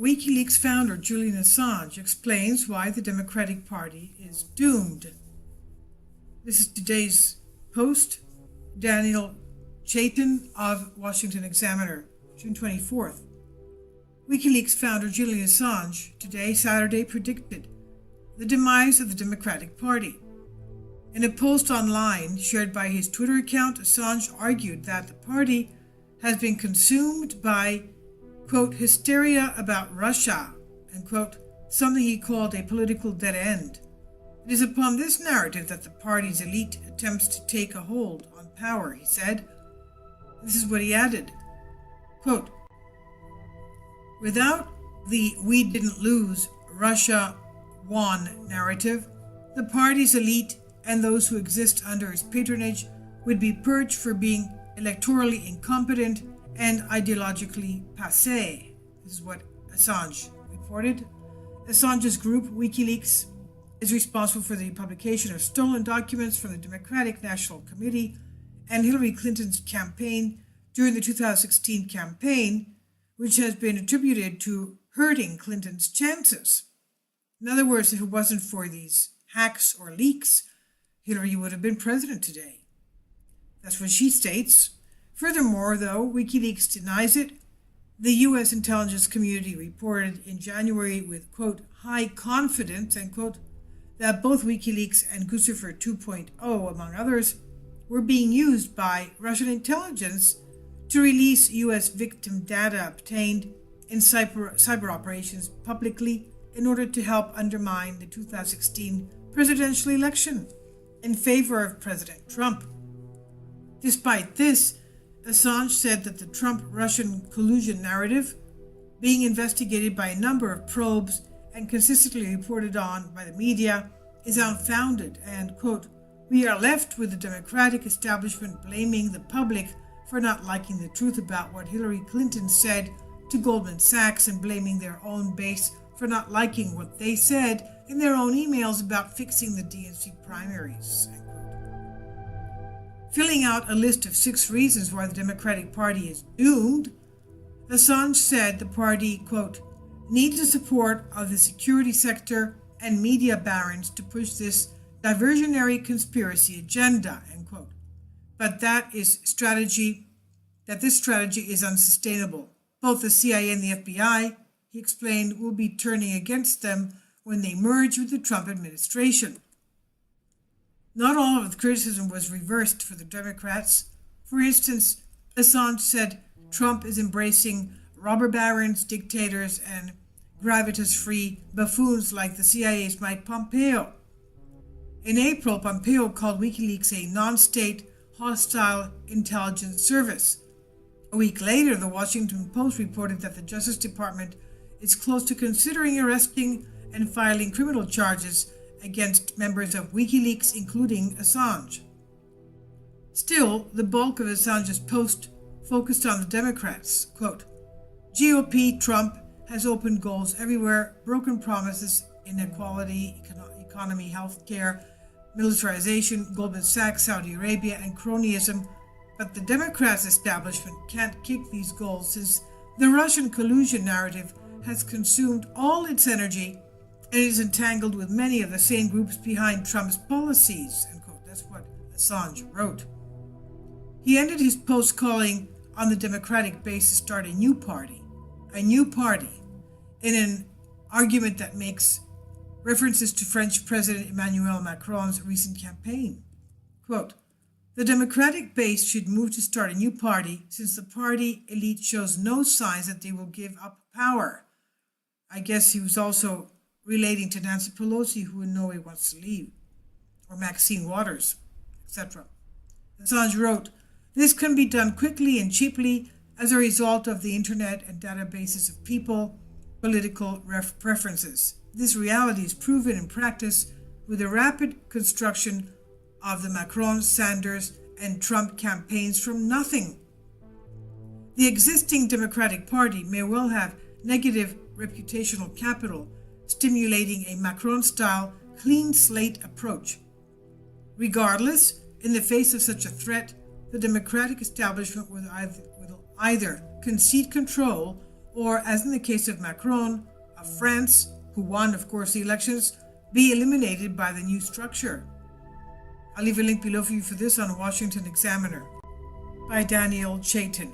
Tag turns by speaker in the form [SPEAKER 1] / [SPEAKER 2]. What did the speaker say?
[SPEAKER 1] WikiLeaks founder Julian Assange explains why the Democratic Party is doomed. This is today's post. Daniel Chaitin of Washington Examiner, June 24th. WikiLeaks founder Julian Assange today, Saturday, predicted the demise of the Democratic Party. In a post online shared by his Twitter account, Assange argued that the party has been consumed by, quote, hysteria about Russia, and, quote, something he called a political dead end. It is upon this narrative that the party's elite attempts to take a hold on power, he said. This is what he added, quote, without the "we didn't lose, Russia won" narrative, the party's elite and those who exist under its patronage would be purged for being electorally incompetent and ideologically passé. This is what Assange reported. Assange's group, WikiLeaks, is responsible for the publication of stolen documents from the Democratic National Committee and Hillary Clinton's campaign during the 2016 campaign, which has been attributed to hurting Clinton's chances. In other words, if it wasn't for these hacks or leaks, Hillary would have been president today. That's what she states. Furthermore, though, WikiLeaks denies it. The U.S. intelligence community reported in January with, quote, high confidence, end quote, that both WikiLeaks and Guccifer 2.0, among others, were being used by Russian intelligence to release U.S. victim data obtained in cyber operations publicly in order to help undermine the 2016 presidential election in favor of President Trump. Despite this, Assange said that the Trump-Russian collusion narrative, being investigated by a number of probes and consistently reported on by the media, is unfounded and, quote, we are left with the Democratic establishment blaming the public for not liking the truth about what Hillary Clinton said to Goldman Sachs and blaming their own base for not liking what they said in their own emails about fixing the DNC primaries. Filling out a list of 6 reasons why the Democratic Party is doomed, Assange said the party, quote, needs the support of the security sector and media barons to push this diversionary conspiracy agenda, end quote. But this strategy is unsustainable. Both the CIA and the FBI, he explained, will be turning against them when they merge with the Trump administration. Not all of the criticism was reversed for the Democrats. For instance, Assange said Trump is embracing robber barons, dictators, and gravitas-free buffoons like the CIA's Mike Pompeo. In April, Pompeo called WikiLeaks a non-state, hostile intelligence service. A week later, the Washington Post reported that the Justice Department is close to considering arresting and filing criminal charges against members of WikiLeaks, including Assange. Still, the bulk of Assange's post focused on the Democrats. Quote, GOP Trump has opened goals everywhere, broken promises, inequality, economy, health care, militarization, Goldman Sachs, Saudi Arabia, and cronyism. But the Democrats' establishment can't kick these goals since the Russian collusion narrative has consumed all its energy and is entangled with many of the same groups behind Trump's policies, end quote. That's what Assange wrote. He ended his post calling on the Democratic base to start a new party, in an argument that makes references to French President Emmanuel Macron's recent campaign. Quote, the Democratic base should move to start a new party since the party elite shows no signs that they will give up power. I guess he was also relating to Nancy Pelosi, who in no way wants to leave, or Maxine Waters, etc. Assange wrote, this can be done quickly and cheaply as a result of the internet and databases of people, political preferences. This reality is proven in practice with the rapid construction of the Macron, Sanders, and Trump campaigns from nothing. The existing Democratic Party may well have negative reputational capital, stimulating a Macron-style clean slate approach. Regardless, in the face of such a threat, the Democratic establishment will either concede control or, as in the case of Macron of France, who won, of course, the elections, be eliminated by the new structure? I'll leave a link below for you for this on Washington Examiner by Daniel Chaitin.